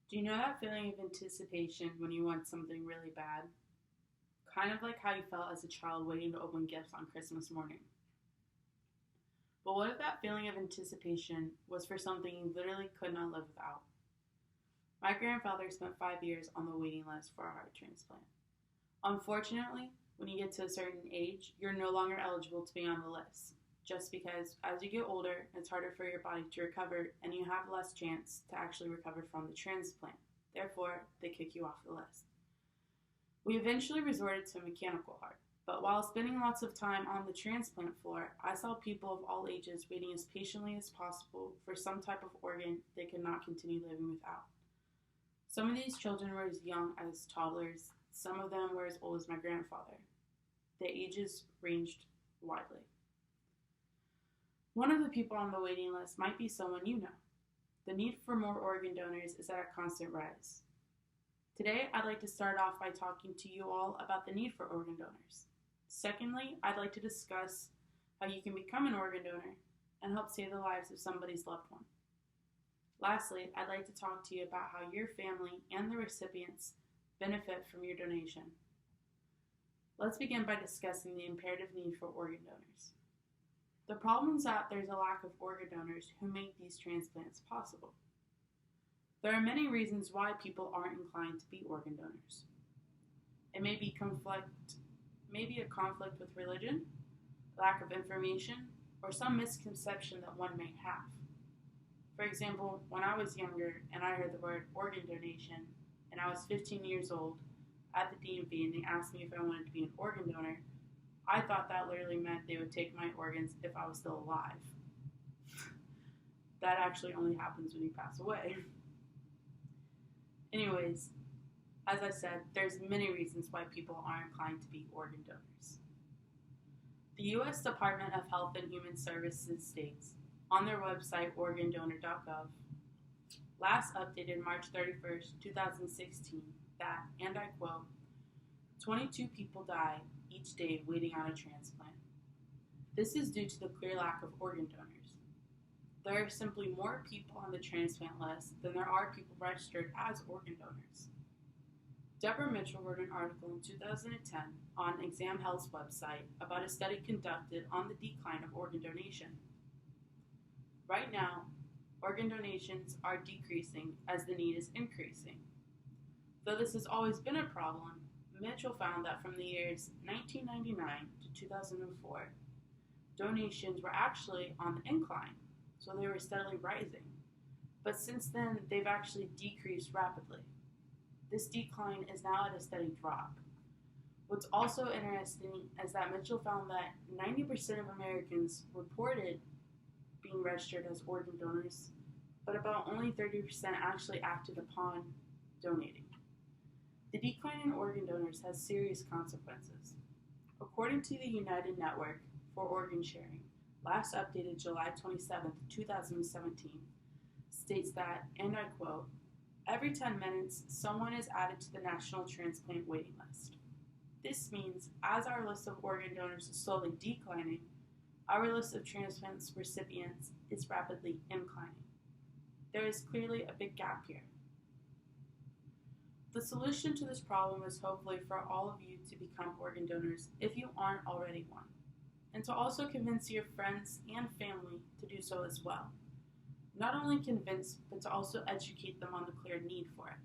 Do you know that feeling of anticipation when you want something really bad? Kind of like how you felt as a child waiting to open gifts on Christmas morning. But what if that feeling of anticipation was for something you literally could not live without? My grandfather spent 5 years on the waiting list for a heart transplant. Unfortunately, when you get to a certain age, you're no longer eligible to be on the list, just because as you get older, it's harder for your body to recover and you have less chance to actually recover from the transplant. Therefore, they kick you off the list. We eventually resorted to a mechanical heart, but while spending lots of time on the transplant floor, I saw people of all ages waiting as patiently as possible for some type of organ they could not continue living without. Some of these children were as young as toddlers, some of them were as old as my grandfather. The ages ranged widely. One of the people on the waiting list might be someone you know. The need for more organ donors is at a constant rise. Today, I'd like to start off by talking to you all about the need for organ donors. Secondly, I'd like to discuss how you can become an organ donor and help save the lives of somebody's loved one. Lastly, I'd like to talk to you about how your family and the recipients benefit from your donation. Let's begin by discussing the imperative need for organ donors. The problem is that there's a lack of organ donors who make these transplants possible. There are many reasons why people aren't inclined to be organ donors. It may be a conflict with religion, lack of information, or some misconception that one may have. For example, when I was younger and I heard the word organ donation and I was 15 years old at the DMV and they asked me if I wanted to be an organ donor, I thought that literally meant they would take my organs if I was still alive. That actually only happens when you pass away. Anyways, as I said, there's many reasons why people aren't inclined to be organ donors. The U.S. Department of Health and Human Services states on their website organdonor.gov, last updated March 31st, 2016, that, and I quote, 22 people die each day waiting on a transplant. This is due to the clear lack of organ donors. There are simply more people on the transplant list than there are people registered as organ donors. Deborah Mitchell wrote an article in 2010 on Exam Health's website about a study conducted on the decline of organ donation. Right now, organ donations are decreasing as the need is increasing. Though this has always been a problem, Mitchell found that from the years 1999 to 2004, donations were actually on the incline, so they were steadily rising. But since then, they've actually decreased rapidly. This decline is now at a steady drop. What's also interesting is that Mitchell found that 90% of Americans reported being registered as organ donors, but about only 30% actually acted upon donating. The decline in organ donors has serious consequences. According to the United Network for Organ Sharing, last updated July 27, 2017, states that, and I quote, every 10 minutes, someone is added to the National Transplant Waiting List. This means, as our list of organ donors is slowly declining, our list of transplant recipients is rapidly inclining. There is clearly a big gap here. The solution to this problem is hopefully for all of you to become organ donors if you aren't already one, and to also convince your friends and family to do so as well. Not only convince, but to also educate them on the clear need for it.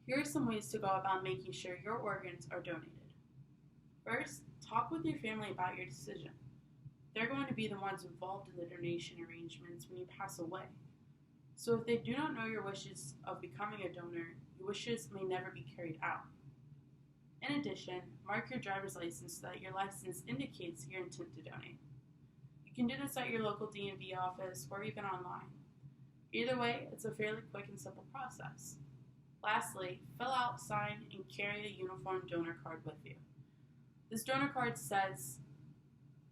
Here are some ways to go about making sure your organs are donated. First, talk with your family about your decision. They're going to be the ones involved in the donation arrangements when you pass away. So if they do not know your wishes of becoming a donor, your wishes may never be carried out. In addition, mark your driver's license so that your license indicates your intent to donate. You can do this at your local DMV office or even online. Either way, it's a fairly quick and simple process. Lastly, fill out, sign, and carry a uniform donor card with you. This donor card says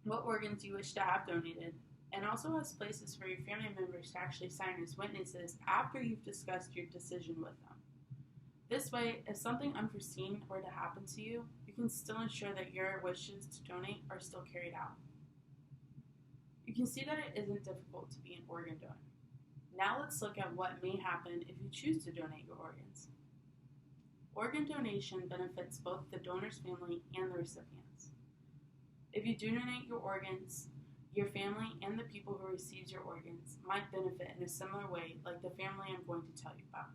what organs you wish to have donated, and also has places for your family members to actually sign as witnesses after you've discussed your decision with them. This way, if something unforeseen were to happen to you, you can still ensure that your wishes to donate are still carried out. You can see that it isn't difficult to be an organ donor. Now let's look at what may happen if you choose to donate your organs. Organ donation benefits both the donor's family and the recipients. If you do donate your organs, your family and the people who receives your organs might benefit in a similar way like the family I'm going to tell you about.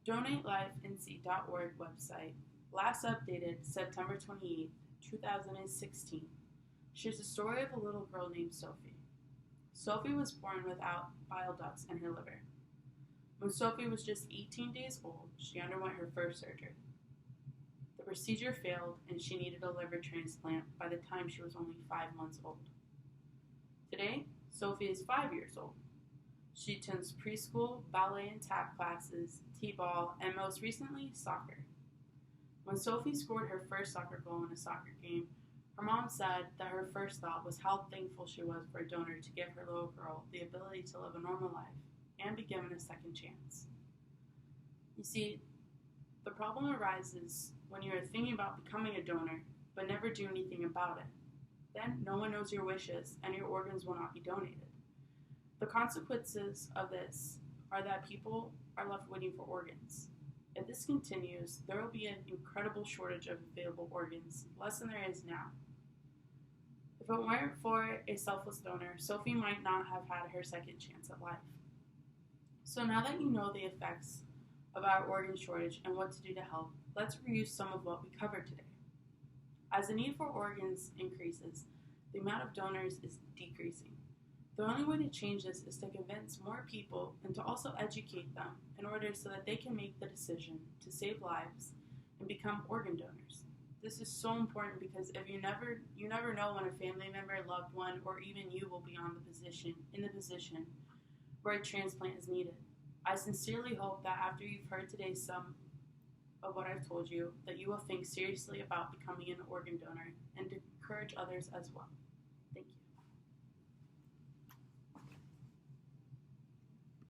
DonateLifeNC.org website, last updated September 28, 2016, shares the story of a little girl named Sophie. Sophie was born without bile ducts in her liver. When Sophie was just 18 days old, she underwent her first surgery. The procedure failed and she needed a liver transplant by the time she was only 5 months old. Today, Sophie is 5 years old. She attends preschool, ballet and tap classes, t-ball, and most recently, soccer. When Sophie scored her first soccer goal in a soccer game, her mom said that her first thought was how thankful she was for a donor to give her little girl the ability to live a normal life and be given a second chance. You see, the problem arises when you are thinking about becoming a donor but never do anything about it. Then no one knows your wishes and your organs will not be donated. The consequences of this are that people are left waiting for organs. If this continues, there will be an incredible shortage of available organs, less than there is now. If it weren't for a selfless donor, Sophie might not have had her second chance at life. So now that you know the effects of our organ shortage and what to do to help, let's review some of what we covered today. As the need for organs increases, the amount of donors is decreasing. The only way to change this is to convince more people and to also educate them in order so that they can make the decision to save lives and become organ donors. This is so important because if you never know when a family member, loved one, or even you will be in the position where a transplant is needed. I sincerely hope that after you've heard today some of what I've told you, that you will think seriously about becoming an organ donor and to encourage others as well. Thank you.